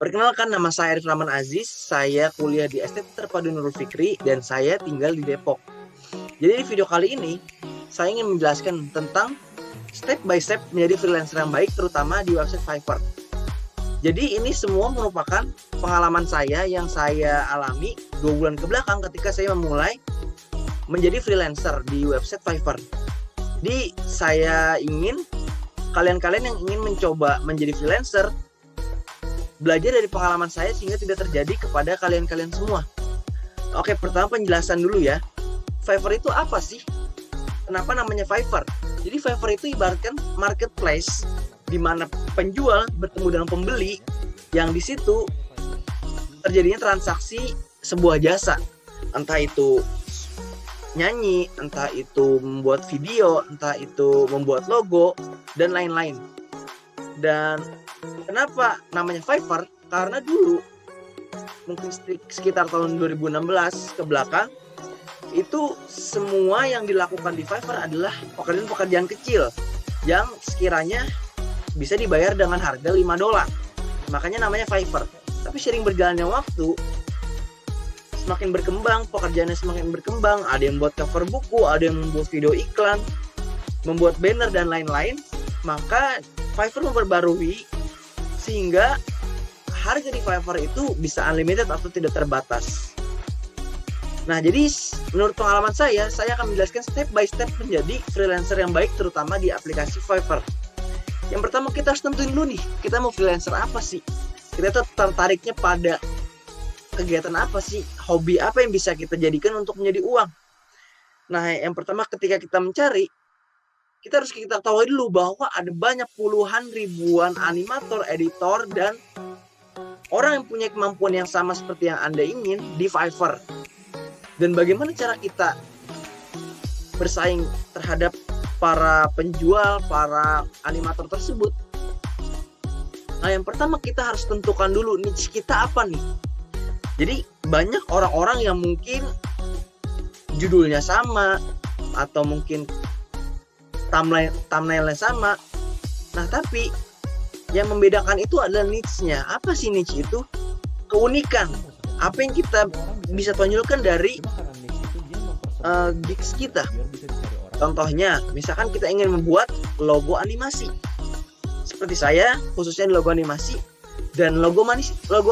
Perkenalkan, nama saya Arif Rahman Aziz, saya kuliah di STT Terpadu Nurul Fikri, dan saya tinggal di Depok. Jadi di video kali ini, saya ingin menjelaskan tentang step by step menjadi freelancer yang baik, terutama di website Fiverr. Jadi ini semua merupakan pengalaman saya yang saya alami 2 bulan ke belakang ketika saya memulai menjadi freelancer di website Fiverr. Jadi saya ingin kalian-kalian yang ingin mencoba menjadi freelancer, belajar dari pengalaman saya sehingga tidak terjadi kepada kalian-kalian semua. Oke, pertama penjelasan dulu ya. Fiverr itu apa sih? Kenapa namanya Fiverr? Jadi Fiverr itu ibaratkan marketplace di mana penjual bertemu dengan pembeli yang di situ terjadinya transaksi sebuah jasa. Entah itu nyanyi, entah itu membuat video, entah itu membuat logo, dan lain-lain. Dan kenapa namanya Fiverr? Karena dulu, mungkin sekitar tahun 2016 ke belakang, itu semua yang dilakukan di Fiverr adalah pekerjaan-pekerjaan kecil yang sekiranya bisa dibayar dengan harga $5. Makanya namanya Fiverr. Tapi sering berjalannya waktu, semakin berkembang, pekerjaannya semakin berkembang. Ada yang buat cover buku, ada yang membuat video iklan, membuat banner, dan lain-lain. Maka Fiverr memperbarui sehingga harga di Fiverr itu bisa unlimited atau tidak terbatas. Nah, jadi menurut pengalaman saya akan menjelaskan step by step menjadi freelancer yang baik, terutama di aplikasi Fiverr. Yang pertama, kita harus tentuin dulu nih, kita mau freelancer apa sih? Kita tuh tertariknya pada kegiatan apa sih? Hobi apa yang bisa kita jadikan untuk menjadi uang? Nah, yang pertama ketika kita mencari, kita harus kita tahu dulu bahwa ada banyak puluhan ribuan animator, editor, dan orang yang punya kemampuan yang sama seperti yang Anda ingin di Fiverr. Dan bagaimana cara kita bersaing terhadap para penjual, para animator tersebut? Nah, yang pertama kita harus tentukan dulu niche kita apa nih. Jadi banyak orang-orang yang mungkin judulnya sama atau mungkin thumbnailnya sama. Nah, tapi yang membedakan itu adalah niche-nya. Apa sih niche itu? Keunikan. Apa yang kita bisa tonjolkan dari gigs kita. Contohnya, misalkan kita ingin membuat logo animasi. Seperti saya, khususnya di logo animasi. Dan logo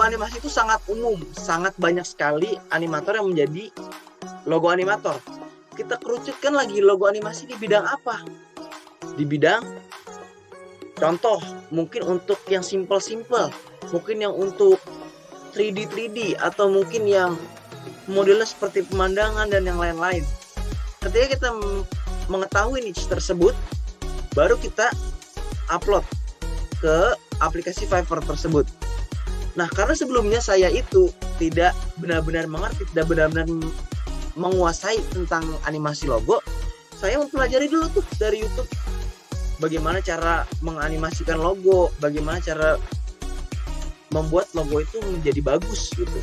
animasi itu sangat umum. Sangat banyak sekali animator yang menjadi logo animator. Kita kerucutkan lagi logo animasi di bidang apa? Di bidang contoh, mungkin untuk yang simple, mungkin yang untuk 3D atau mungkin yang modelnya seperti pemandangan dan yang lain-lain. Ketika kita mengetahui niche tersebut, baru kita upload ke aplikasi Fiverr tersebut. Nah, karena sebelumnya saya itu tidak benar-benar mengerti, tidak benar-benar menguasai tentang animasi logo, saya mempelajari dulu tuh dari YouTube bagaimana cara menganimasikan logo, bagaimana cara membuat logo itu menjadi bagus gitu.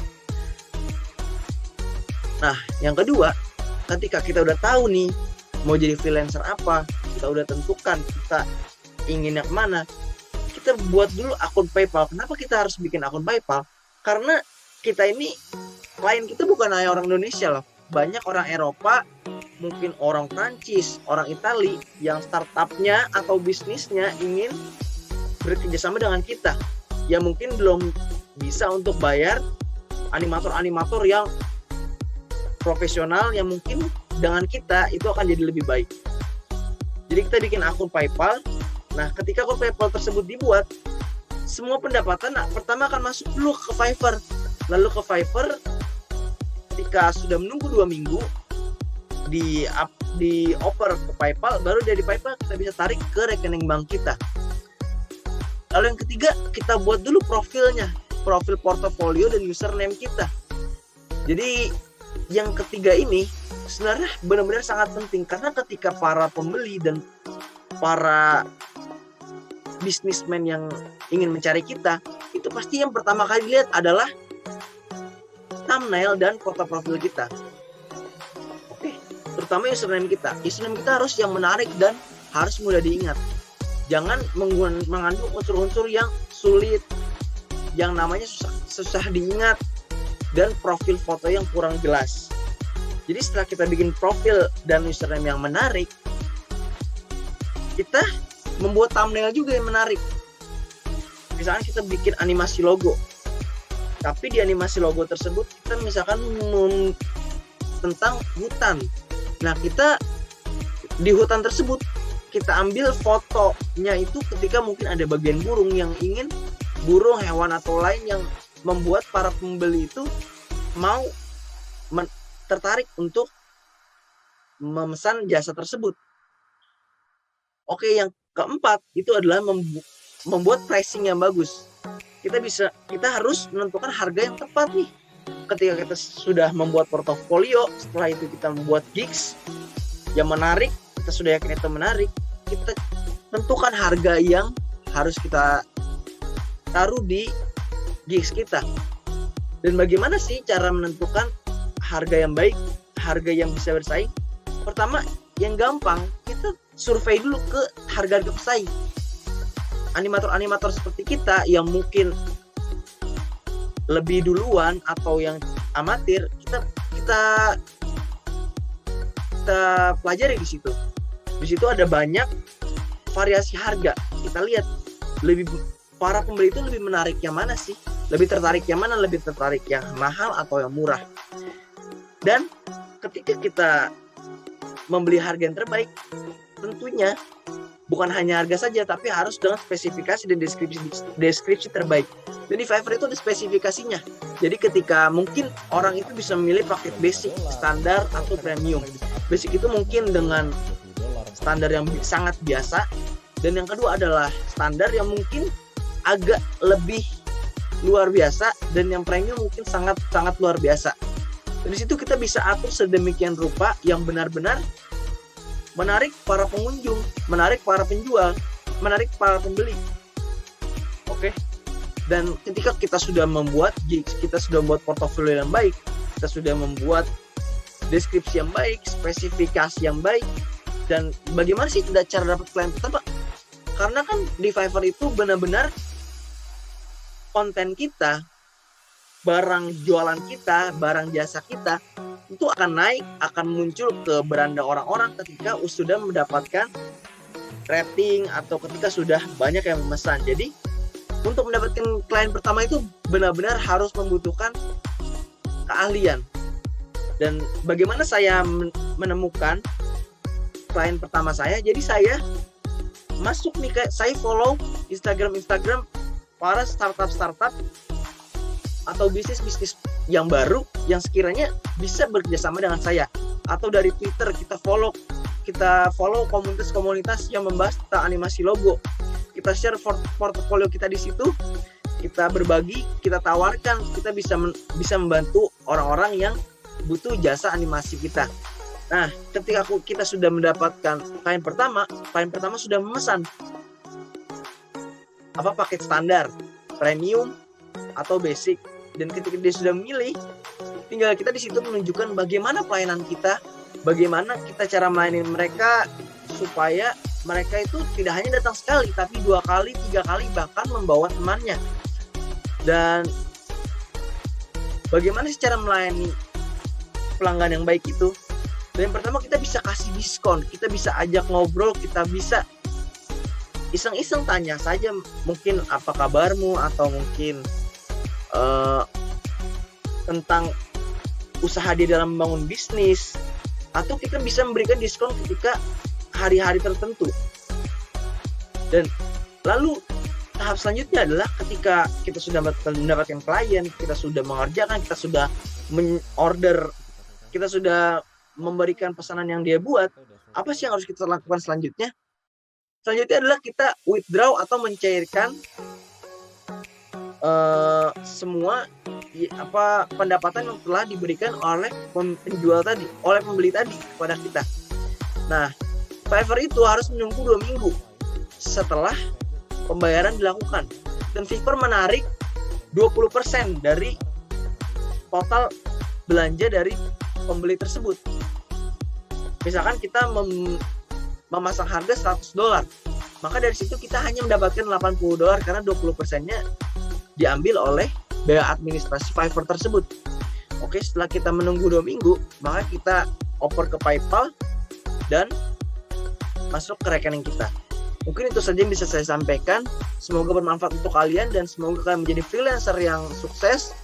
Nah, yang kedua, ketika kita udah tahu nih mau jadi freelancer apa, kita udah tentukan kita inginnya kemana, kita buat dulu akun PayPal. Kenapa kita harus bikin akun PayPal? Karena kita ini, klien kita bukan hanya orang Indonesia loh. Banyak orang Eropa, mungkin orang Prancis, orang Itali yang startupnya atau bisnisnya ingin bekerjasama dengan kita, yang mungkin belum bisa untuk bayar animator-animator yang profesional, yang mungkin dengan kita itu akan jadi lebih baik. Jadi kita bikin akun PayPal. Nah, ketika akun PayPal tersebut dibuat, semua pendapatan pertama akan masuk dulu ke Fiverr. Lalu ke Fiverr, ketika sudah menunggu 2 minggu, dioper ke PayPal, baru dari PayPal kita bisa tarik ke rekening bank kita. Lalu yang ketiga, kita buat dulu profilnya, profil portofolio dan username kita. Jadi yang ketiga ini sebenarnya benar-benar sangat penting, karena ketika para pembeli dan para bisnismen yang ingin mencari kita, itu pasti yang pertama kali dilihat adalah thumbnail dan foto profil kita. Oke, terutama username kita. Username kita harus yang menarik dan harus mudah diingat. Jangan mengandung unsur-unsur yang sulit yang namanya susah diingat dan profil foto yang kurang jelas. Jadi setelah kita bikin profil dan username yang menarik, kita membuat thumbnail juga yang menarik. Misalkan kita bikin animasi logo, tapi di animasi logo tersebut kita misalkan tentang hutan. Nah, kita di hutan tersebut kita ambil fotonya itu ketika mungkin ada bagian burung yang ingin burung, hewan atau lain yang membuat para pembeli itu mau tertarik untuk memesan jasa tersebut. Oke, yang keempat itu adalah membuat pricing yang bagus. Kita harus menentukan harga yang tepat nih. Ketika kita sudah membuat portofolio, setelah itu kita membuat gigs yang menarik, kita sudah yakin itu menarik, kita tentukan harga yang harus kita taruh di gigs kita. Dan bagaimana sih cara menentukan harga yang baik, harga yang bisa bersaing? Pertama, yang gampang, kita survei dulu ke harga-harga pesaing. Animator-animator seperti kita yang mungkin lebih duluan atau yang amatir, kita pelajari di situ. Di situ ada banyak variasi harga. Kita lihat para pembeli itu lebih menarik yang mana sih? Lebih tertarik yang mana? Lebih tertarik yang mahal atau yang murah? Dan ketika kita membeli harga yang terbaik, tentunya bukan hanya harga saja, tapi harus dengan spesifikasi dan deskripsi terbaik. Dan di Fiverr itu ada spesifikasinya. Jadi ketika mungkin orang itu bisa memilih paket basic, standar, atau premium. Basic itu mungkin dengan standar yang sangat biasa. Dan yang kedua adalah standar yang mungkin agak lebih luar biasa. Dan yang premium mungkin sangat luar biasa. Dan di situ kita bisa atur sedemikian rupa yang benar-benar menarik para pengunjung, menarik para penjual, menarik para pembeli. Oke. Dan ketika kita sudah membuat gigs, kita sudah membuat portofolio yang baik, kita sudah membuat deskripsi yang baik, spesifikasi yang baik, dan bagaimana sih cara dapat klien pertama? Karena kan di Fiverr itu benar-benar konten kita, barang jualan kita, barang jasa kita itu akan naik, akan muncul ke beranda orang-orang ketika sudah mendapatkan rating atau ketika sudah banyak yang memesan. Jadi untuk mendapatkan klien pertama itu benar-benar harus membutuhkan keahlian. Dan bagaimana saya menemukan klien pertama saya? Jadi saya masuk nih, saya follow Instagram para startup atau bisnis yang baru yang sekiranya bisa bekerjasama dengan saya, atau dari Twitter kita follow komunitas-komunitas yang membahas tentang animasi logo. Kita share portofolio kita di situ, kita berbagi, kita tawarkan, kita bisa membantu orang-orang yang butuh jasa animasi kita. Nah, ketika kita sudah mendapatkan klien pertama sudah memesan paket standar, premium, atau basic. Dan ketika dia sudah memilih, tinggal kita di situ menunjukkan bagaimana pelayanan kita, bagaimana kita cara melayani mereka supaya mereka itu tidak hanya datang sekali, tapi 2 kali, 3 kali, bahkan membawa temannya. Dan bagaimana sih cara melayani pelanggan yang baik itu? Dan yang pertama, kita bisa kasih diskon, kita bisa ajak ngobrol, kita bisa iseng-iseng tanya saja mungkin apa kabarmu, atau mungkin tentang usaha dia dalam membangun bisnis, atau kita bisa memberikan diskon ketika hari-hari tertentu. Dan lalu tahap selanjutnya adalah ketika kita sudah mendapatkan klien, kita sudah mengerjakan, kita sudah order, kita sudah memberikan pesanan yang dia buat, apa sih yang harus kita lakukan selanjutnya? Selanjutnya adalah kita withdraw atau mencairkan semua pendapatan yang telah diberikan oleh penjual tadi, oleh pembeli tadi kepada kita. Nah, Fiverr itu harus menunggu 2 minggu setelah pembayaran dilakukan. Dan Fiverr menarik 20% dari total belanja dari pembeli tersebut. Misalkan kita memasang harga $100, maka dari situ kita hanya mendapatkan $80 karena 20%-nya diambil oleh biaya administrasi Fiverr tersebut. Oke, setelah kita menunggu 2 minggu, maka kita oper ke PayPal dan masuk ke rekening kita. Mungkin itu saja yang bisa saya sampaikan. Semoga bermanfaat untuk kalian dan semoga kalian menjadi freelancer yang sukses